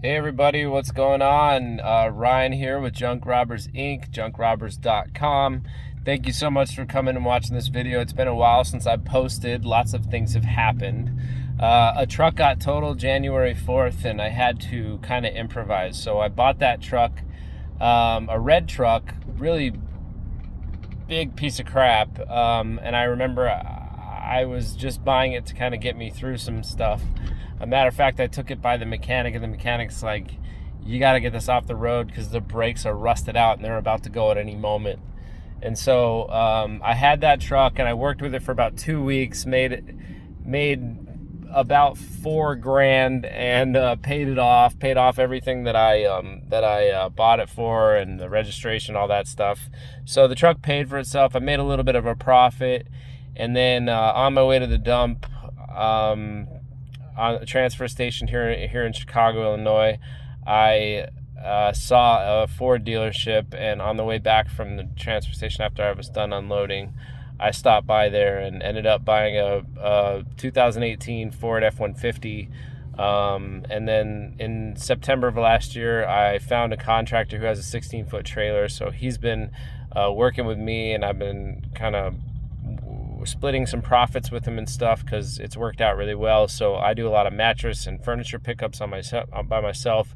Hey everybody, what's going on? Ryan here with Junk Robbers Inc., junkrobbers.com. Thank you so much for coming and watching this video. It's been a while since I posted. Lots of things have happened. A truck got totaled January 4th and I had to kind of improvise. So I bought that truck, a red truck, really big piece of crap. And I remember I was just buying it to kind of get me through some stuff. A matter of fact, I took it by the mechanic, and the mechanic's like, you got to get this off the road because the brakes are rusted out and they're about to go at any moment. And so I had that truck and I worked with it for about 2 weeks, made about $4,000 and paid off everything that I bought it for, and the registration, all that stuff. So the truck paid for itself. I made a little bit of a profit, and then on my way to the dump, on a transfer station here in Chicago, Illinois, I saw a Ford dealership, and on the way back from the transfer station after I was done unloading, I stopped by there and ended up buying a 2018 Ford F-150. And then in September of last year, I found a contractor who has a 16-foot trailer. So he's been working with me, and I've been kind of splitting some profits with him and stuff because it's worked out really well. So I do a lot of mattress and furniture pickups by myself,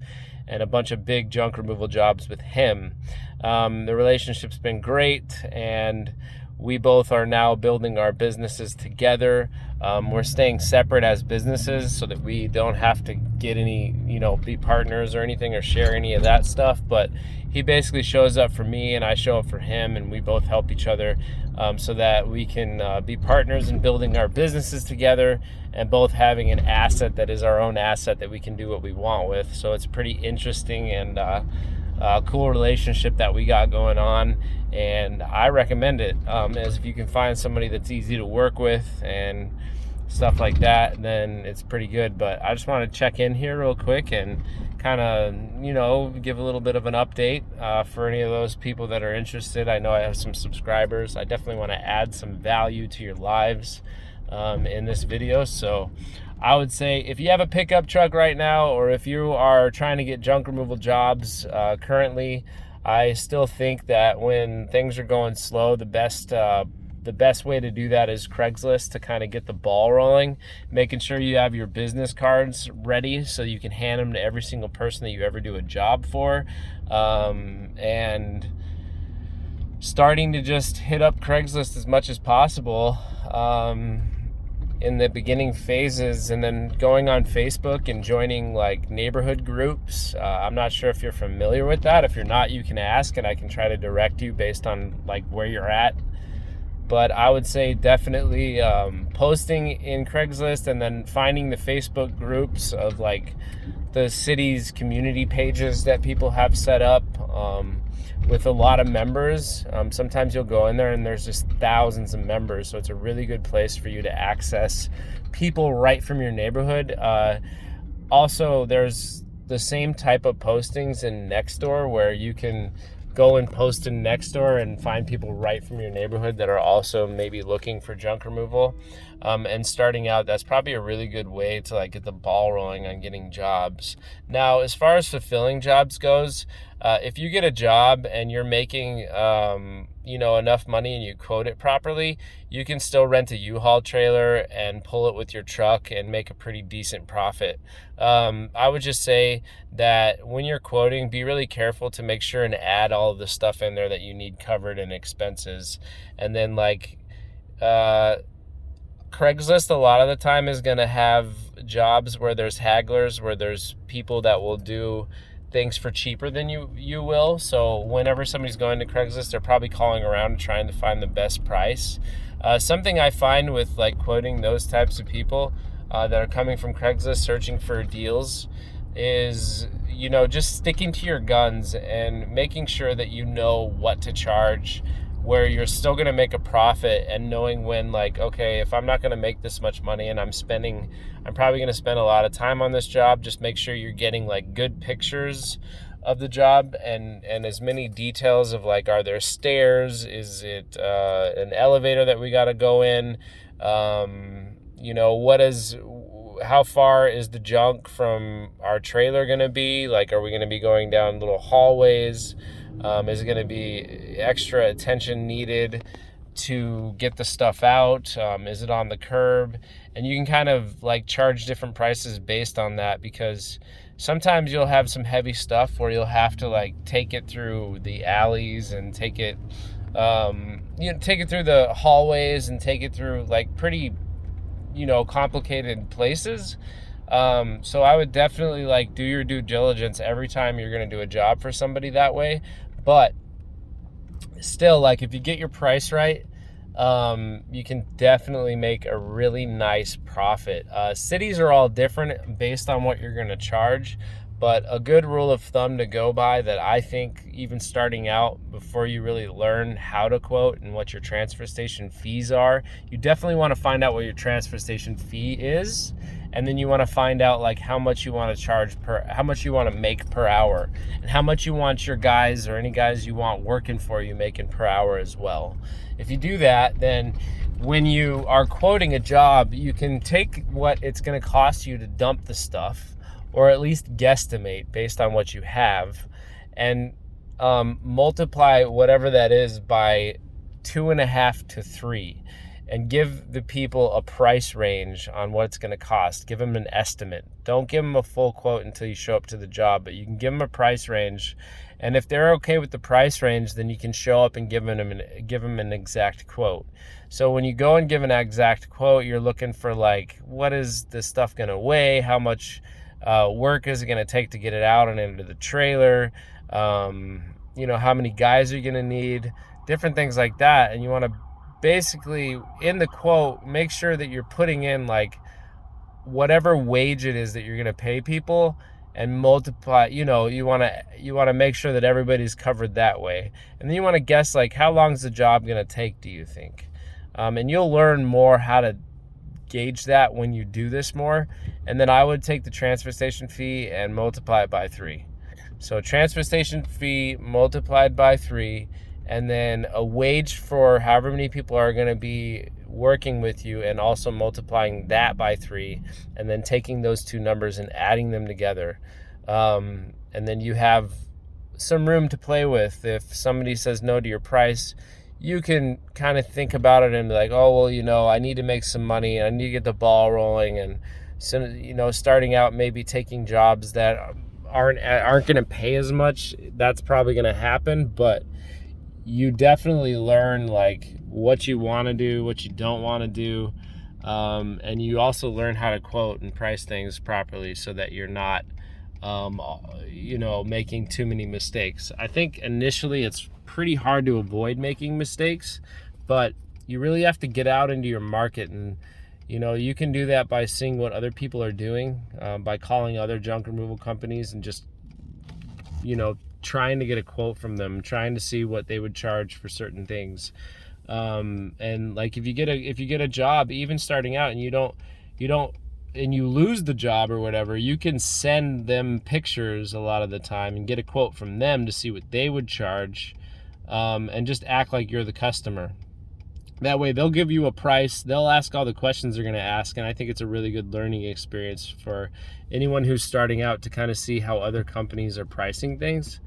and a bunch of big junk removal jobs with him. The relationship's been great, and we both are now building our businesses together. We're staying separate as businesses so that we don't have to get any, be partners or anything or share any of that stuff. But he basically shows up for me and I show up for him, and we both help each other so that we can be partners in building our businesses together, and both having an asset that is our own asset that we can do what we want with. So it's pretty interesting and cool relationship that we got going on, and I recommend it. As if you can find somebody that's easy to work with and stuff like that, then it's pretty good. But I just want to check in here real quick and kind of give a little bit of an update for any of those people that are interested. I know I have some subscribers. I definitely want to add some value to your lives in this video. So I would say if you have a pickup truck right now, or if you are trying to get junk removal jobs currently, I still think that when things are going slow, the best way to do that is Craigslist, to kind of get the ball rolling, making sure you have your business cards ready so you can hand them to every single person that you ever do a job for, and starting to just hit up Craigslist as much as possible in the beginning phases, and then going on Facebook and joining like neighborhood groups. I'm not sure if you're familiar with that. If you're not, you can ask and I can try to direct you based on like where you're at. But I would say definitely posting in Craigslist, and then finding the Facebook groups of like the city's community pages that people have set up with a lot of members. Sometimes you'll go in there and there's just thousands of members, so it's a really good place for you to access people right from your neighborhood. Also, there's the same type of postings in Nextdoor, where you can go and post in Nextdoor and find people right from your neighborhood that are also maybe looking for junk removal. And starting out, that's probably a really good way to like get the ball rolling on getting jobs. Now, as far as fulfilling jobs goes, if you get a job and you're making enough money and you quote it properly, you can still rent a U-Haul trailer and pull it with your truck and make a pretty decent profit. I would just say that when you're quoting, be really careful to make sure and add all of the stuff in there that you need covered in expenses. And then Craigslist a lot of the time is going to have jobs where there's hagglers, where there's people that will do things for cheaper than you will. So whenever somebody's going to Craigslist, they're probably calling around and trying to find the best price. Something I find with like quoting those types of people that are coming from Craigslist searching for deals is just sticking to your guns and making sure that you know what to charge, where you're still going to make a profit, and knowing when, like, okay, if I'm not going to make this much money and I'm probably going to spend a lot of time on this job, just make sure you're getting like good pictures of the job and as many details of like, are there stairs? Is it an elevator that we got to go in? how far is the junk from our trailer going to be? Like, are we going to be going down little hallways? Is it going to be extra attention needed to get the stuff out? Is it on the curb? And you can kind of like charge different prices based on that, because sometimes you'll have some heavy stuff where you'll have to like take it through the alleys and take it take it through the hallways and take it through like pretty complicated places. So I would definitely like do your due diligence every time you're going to do a job for somebody that way. But still, like, if you get your price right, you can definitely make a really nice profit. Cities are all different based on what you're going to charge, but a good rule of thumb to go by that I think, even starting out, before you really learn how to quote and what your transfer station fees are, you definitely want to find out what your transfer station fee is. And then you want to find out like how much you want to charge how much you want to make per hour, and how much you want your guys or any guys you want working for you making per hour as well. If you do that, then when you are quoting a job, you can take what it's going to cost you to dump the stuff, or at least guesstimate based on what you have, and multiply whatever that is by 2.5 to 3. And give the people a price range on what it's going to cost. Give them an estimate. Don't give them a full quote until you show up to the job, but you can give them a price range. And if they're okay with the price range, then you can show up and give them an exact quote. So when you go and give an exact quote, you're looking for like, what is this stuff going to weigh? How much work is it going to take to get it out and into the trailer? How many guys are you going to need? Different things like that. And you want to basically, in the quote, make sure that you're putting in like whatever wage it is that you're going to pay people, and multiply. You want to make sure that everybody's covered that way. And then you want to guess like, how long is the job going to take, do you think? And you'll learn more how to gauge that when you do this more. And then I would take the transfer station fee and multiply it by 3. So transfer station fee multiplied by 3, and then a wage for however many people are going to be working with you, and also multiplying that by 3, and then taking those two numbers and adding them together. And then you have some room to play with. If somebody says no to your price, you can kind of think about it and be like, oh, well, I need to make some money, and I need to get the ball rolling. And so, starting out, maybe taking jobs that aren't going to pay as much, that's probably going to happen. But you definitely learn like what you want to do, what you don't want to do. And you also learn how to quote and price things properly, so that you're not, making too many mistakes. I think initially it's pretty hard to avoid making mistakes, but you really have to get out into your market. And, you can do that by seeing what other people are doing, by calling other junk removal companies and just, trying to get a quote from them, trying to see what they would charge for certain things. And like, if you get a job, even starting out, and you lose the job or whatever, you can send them pictures a lot of the time and get a quote from them to see what they would charge, and just act like you're the customer. That way they'll give you a price, they'll ask all the questions they're going to ask, and I think it's a really good learning experience for anyone who's starting out to kind of see how other companies are pricing things.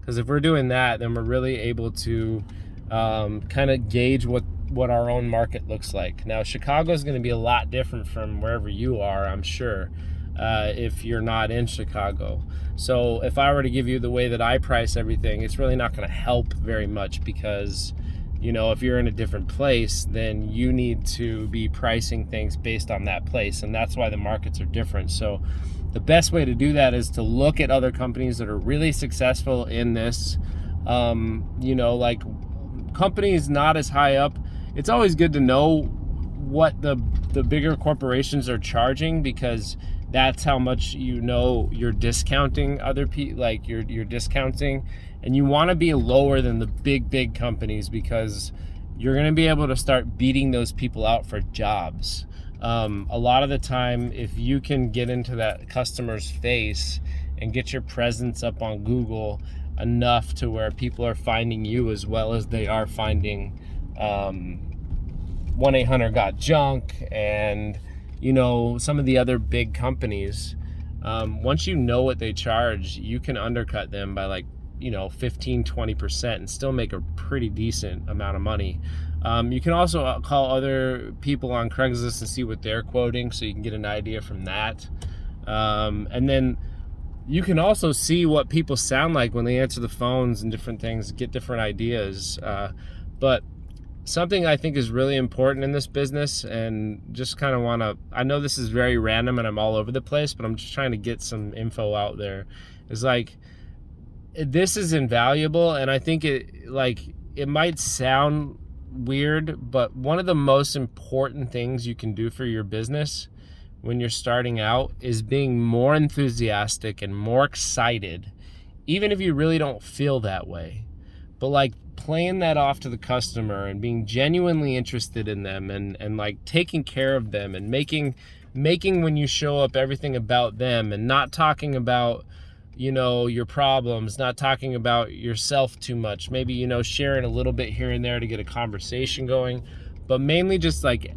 Because if we're doing that, then we're really able to kind of gauge what our own market looks like. Now, Chicago is going to be a lot different from wherever you are, I'm sure, if you're not in Chicago. So if I were to give you the way that I price everything, it's really not going to help very much, because if you're in a different place, then you need to be pricing things based on that place. And that's why the markets are different. So the best way to do that is to look at other companies that are really successful in this. Like companies not as high up, it's always good to know what the bigger corporations are charging, because that's how much you're discounting other people, like you're discounting. And you want to be lower than the big companies, because you're going to be able to start beating those people out for jobs. A lot of the time, if you can get into that customer's face and get your presence up on Google enough to where people are finding you as well as they are finding 1-800-GOT-JUNK and some of the other big companies, once you know what they charge, you can undercut them by like 15-20% and still make a pretty decent amount of money. You can also call other people on Craigslist and see what they're quoting, so you can get an idea from that. And then you can also see what people sound like when they answer the phones and different things, get different ideas. But something I think is really important in this business, and just kind of I know this is very random and I'm all over the place, but I'm just trying to get some info out there, is like, this is invaluable. And I think it might sound weird, but one of the most important things you can do for your business when you're starting out is being more enthusiastic and more excited, even if you really don't feel that way. But like playing that off to the customer and being genuinely interested in them, and like taking care of them, and making when you show up everything about them, and not talking about your problems, not talking about yourself too much, maybe sharing a little bit here and there to get a conversation going, but mainly just like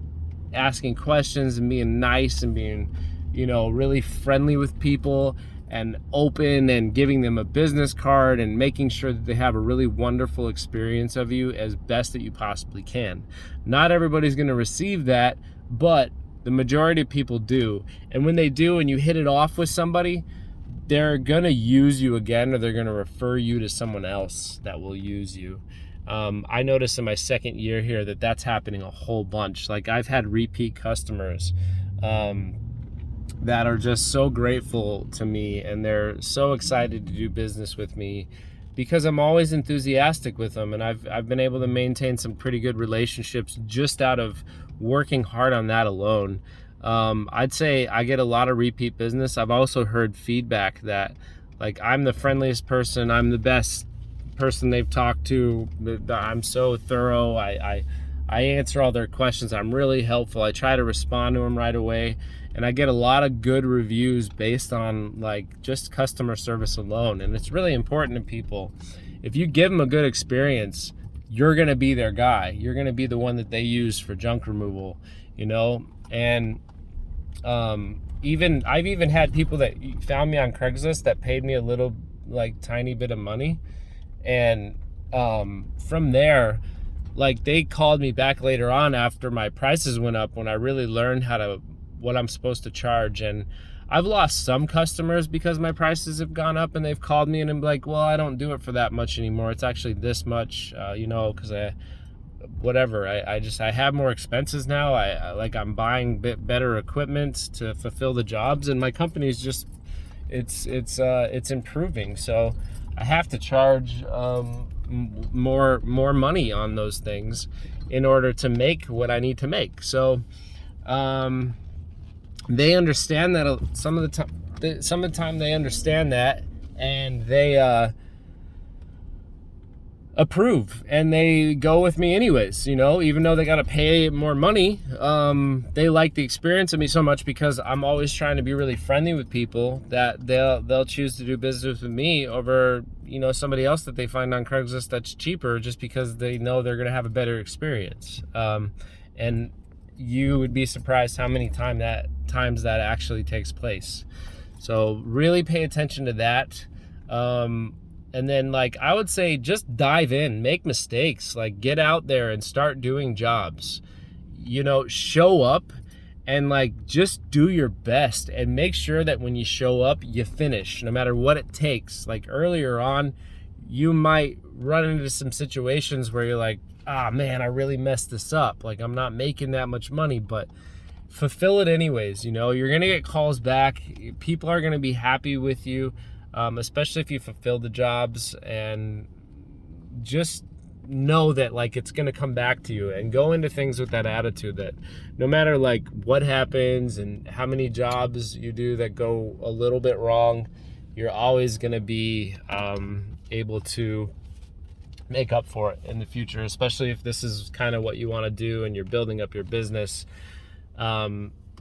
asking questions and being nice and being really friendly with people and open, and giving them a business card and making sure that they have a really wonderful experience of you as best that you possibly can. Not everybody's going to receive that, but the majority of people do. And when they do, and you hit it off with somebody, they're going to use you again, or they're going to refer you to someone else that will use you. I noticed in my second year here that that's happening a whole bunch. Like, I've had repeat customers that are just so grateful to me, and they're so excited to do business with me because I'm always enthusiastic with them, and I've been able to maintain some pretty good relationships just out of working hard on that alone. I'd say I get a lot of repeat business. I've also heard feedback that like I'm the friendliest person, I'm the best person they've talked to, I'm so thorough, I answer all their questions, I'm really helpful, I try to respond to them right away, and I get a lot of good reviews based on like just customer service alone. And it's really important to people. If you give them a good experience, you're going to be their guy. You're going to be the one that they use for junk removal, and I've even had people that found me on Craigslist that paid me a little like tiny bit of money, and from there, like, they called me back later on after my prices went up, when I really learned what I'm supposed to charge. And I've lost some customers because my prices have gone up, and they've called me and I'm like, well, I don't do it for that much anymore, it's actually this much, because I have more expenses now. I'm buying better equipment to fulfill the jobs, and my company's just it's improving. So I have to charge more money on those things in order to make what I need to make. So they understand that some of the time they understand that, and they approve, and they go with me anyways, even though they got to pay more money. They like the experience of me so much because I'm always trying to be really friendly with people, that they'll choose to do business with me over somebody else that they find on Craigslist that's cheaper, just because they know they're going to have a better experience. And you would be surprised how many times that actually takes place. So really pay attention to that. And then, like, I would say just dive in, make mistakes, like get out there and start doing jobs, show up and like just do your best, and make sure that when you show up, you finish no matter what it takes. Like, earlier on, you might run into some situations where you're like, man, I really messed this up. Like, I'm not making that much money, but fulfill it anyways. You're going to get calls back. People are going to be happy with you. Especially if you fulfill the jobs, and just know that like it's going to come back to you, and go into things with that attitude that no matter like what happens and how many jobs you do that go a little bit wrong, you're always going to be able to make up for it in the future, especially if this is kind of what you want to do and you're building up your business.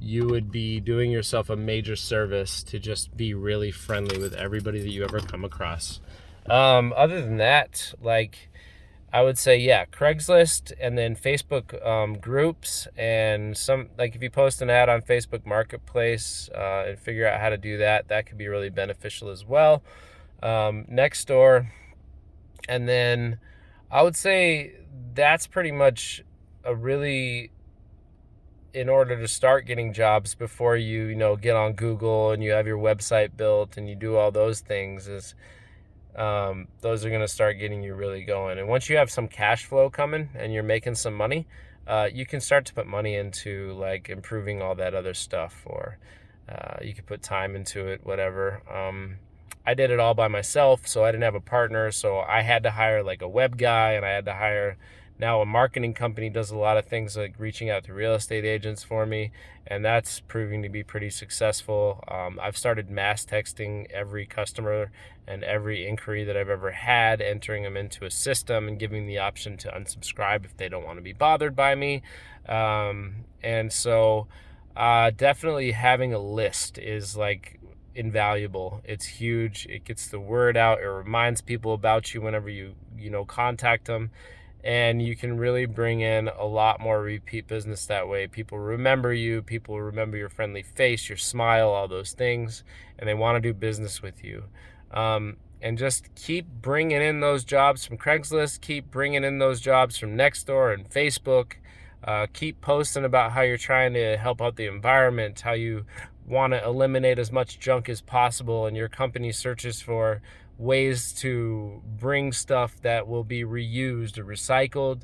You would be doing yourself a major service to just be really friendly with everybody that you ever come across. Other than that, like, I would say, yeah, Craigslist, and then Facebook groups, and some, like if you post an ad on Facebook Marketplace and figure out how to do that, that could be really beneficial as well. Nextdoor, and then I would say that's pretty much a really, in order to start getting jobs before you get on Google and you have your website built and you do all those things, is those are going to start getting you really going. And once you have some cash flow coming and you're making some money, you can start to put money into like improving all that other stuff, or you can put time into it, whatever. I did it all by myself, so I didn't have a partner, so I had to hire like a web guy, and I had to hire, now a marketing company does a lot of things like reaching out to real estate agents for me, and that's proving to be pretty successful. I've started mass texting every customer and every inquiry that I've ever had, entering them into a system and giving the option to unsubscribe if they don't want to be bothered by me. And so definitely having a list is like invaluable. It's huge. It gets the word out. It reminds people about you whenever you contact them, and you can really bring in a lot more repeat business that way. People remember you, people remember your friendly face, your smile, all those things, and they want to do business with you. And just keep bringing in those jobs from Craigslist, keep bringing in those jobs from Nextdoor and Facebook. Keep posting about how you're trying to help out the environment, how you want to eliminate as much junk as possible, and your company searches for ways to bring stuff that will be reused or recycled,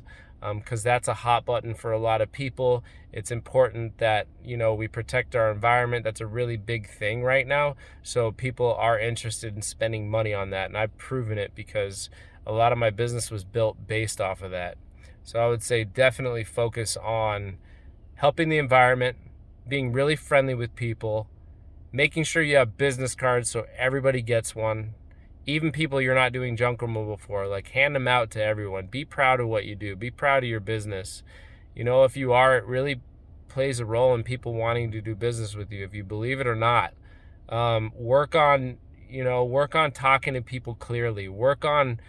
because that's a hot button for a lot of people. It's important that we protect our environment. That's a really big thing right now, so people are interested in spending money on that, and I've proven it because a lot of my business was built based off of that. So I would say definitely focus on helping the environment, being really friendly with people, making sure you have business cards so everybody gets one. Even people you're not doing junk removal for, like, hand them out to everyone. Be proud of what you do. Be proud of your business. If you are, it really plays a role in people wanting to do business with you, if you believe it or not. Work on talking to people clearly. Work on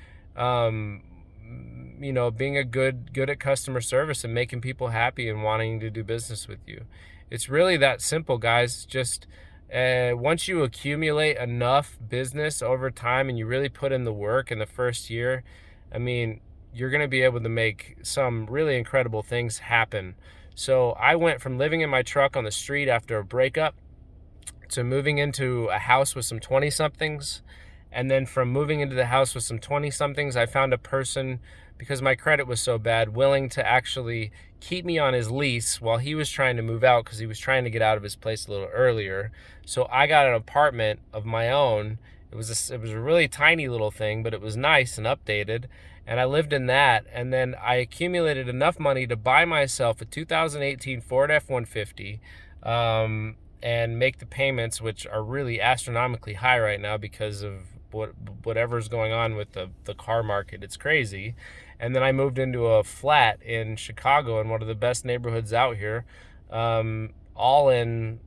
being good at customer service and making people happy and wanting to do business with you. It's really that simple, guys. Just once you accumulate enough business over time and you really put in the work in the first year, you're going to be able to make some really incredible things happen. So I went from living in my truck on the street after a breakup to moving into a house with some 20-somethings. And then from moving into the house with some 20-somethings, I found a person, because my credit was so bad, willing to actually keep me on his lease while he was trying to move out, because he was trying to get out of his place a little earlier. So I got an apartment of my own. It was a really tiny little thing, but it was nice and updated. And I lived in that. And then I accumulated enough money to buy myself a 2018 Ford F-150. And make the payments, which are really astronomically high right now because of whatever's going on with the car market. It's crazy. And then I moved into a flat in Chicago in one of the best neighborhoods out here, all in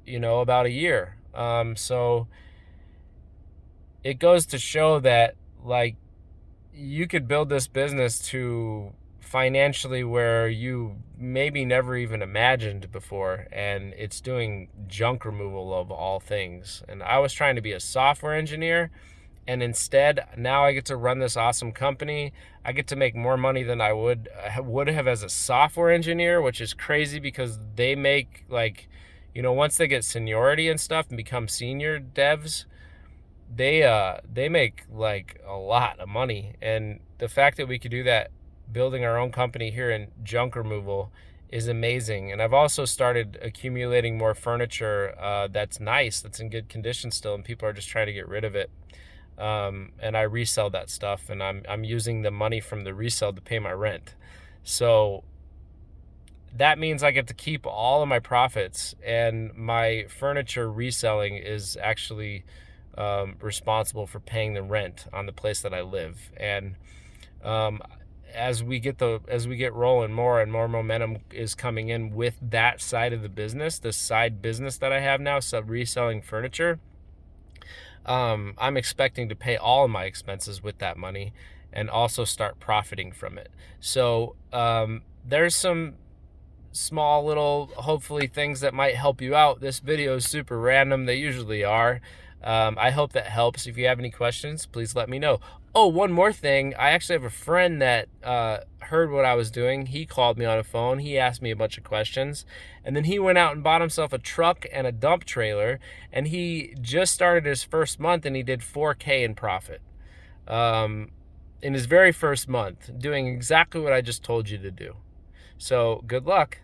about a year. So it goes to show that, like, you could build this business to financially where you maybe never even imagined before, and it's doing junk removal of all things. And I was trying to be a software engineer, and instead now I get to run this awesome company. I get to make more money than I would have as a software engineer, which is crazy because they make, like, once they get seniority and stuff and become senior devs, they make like a lot of money. And the fact that we could do that building our own company here in junk removal is amazing. And I've also started accumulating more furniture that's nice, that's in good condition still, and people are just trying to get rid of it. And I resell that stuff, and I'm using the money from the resale to pay my rent. So that means I get to keep all of my profits, and my furniture reselling is actually responsible for paying the rent on the place that I live. And as we get rolling, more and more momentum is coming in with that side of the business, the side business that I have now, reselling furniture. I'm expecting to pay all of my expenses with that money, and also start profiting from it. So there's some small little, hopefully, things that might help you out. This video is super random. They usually are. I hope that helps. If you have any questions, please let me know. Oh, one more thing. I actually have a friend that heard what I was doing. He called me on a phone. He asked me a bunch of questions. And then he went out and bought himself a truck and a dump trailer. And he just started his first month and he did $4K in profit. In his very first month, doing exactly what I just told you to do. So good luck.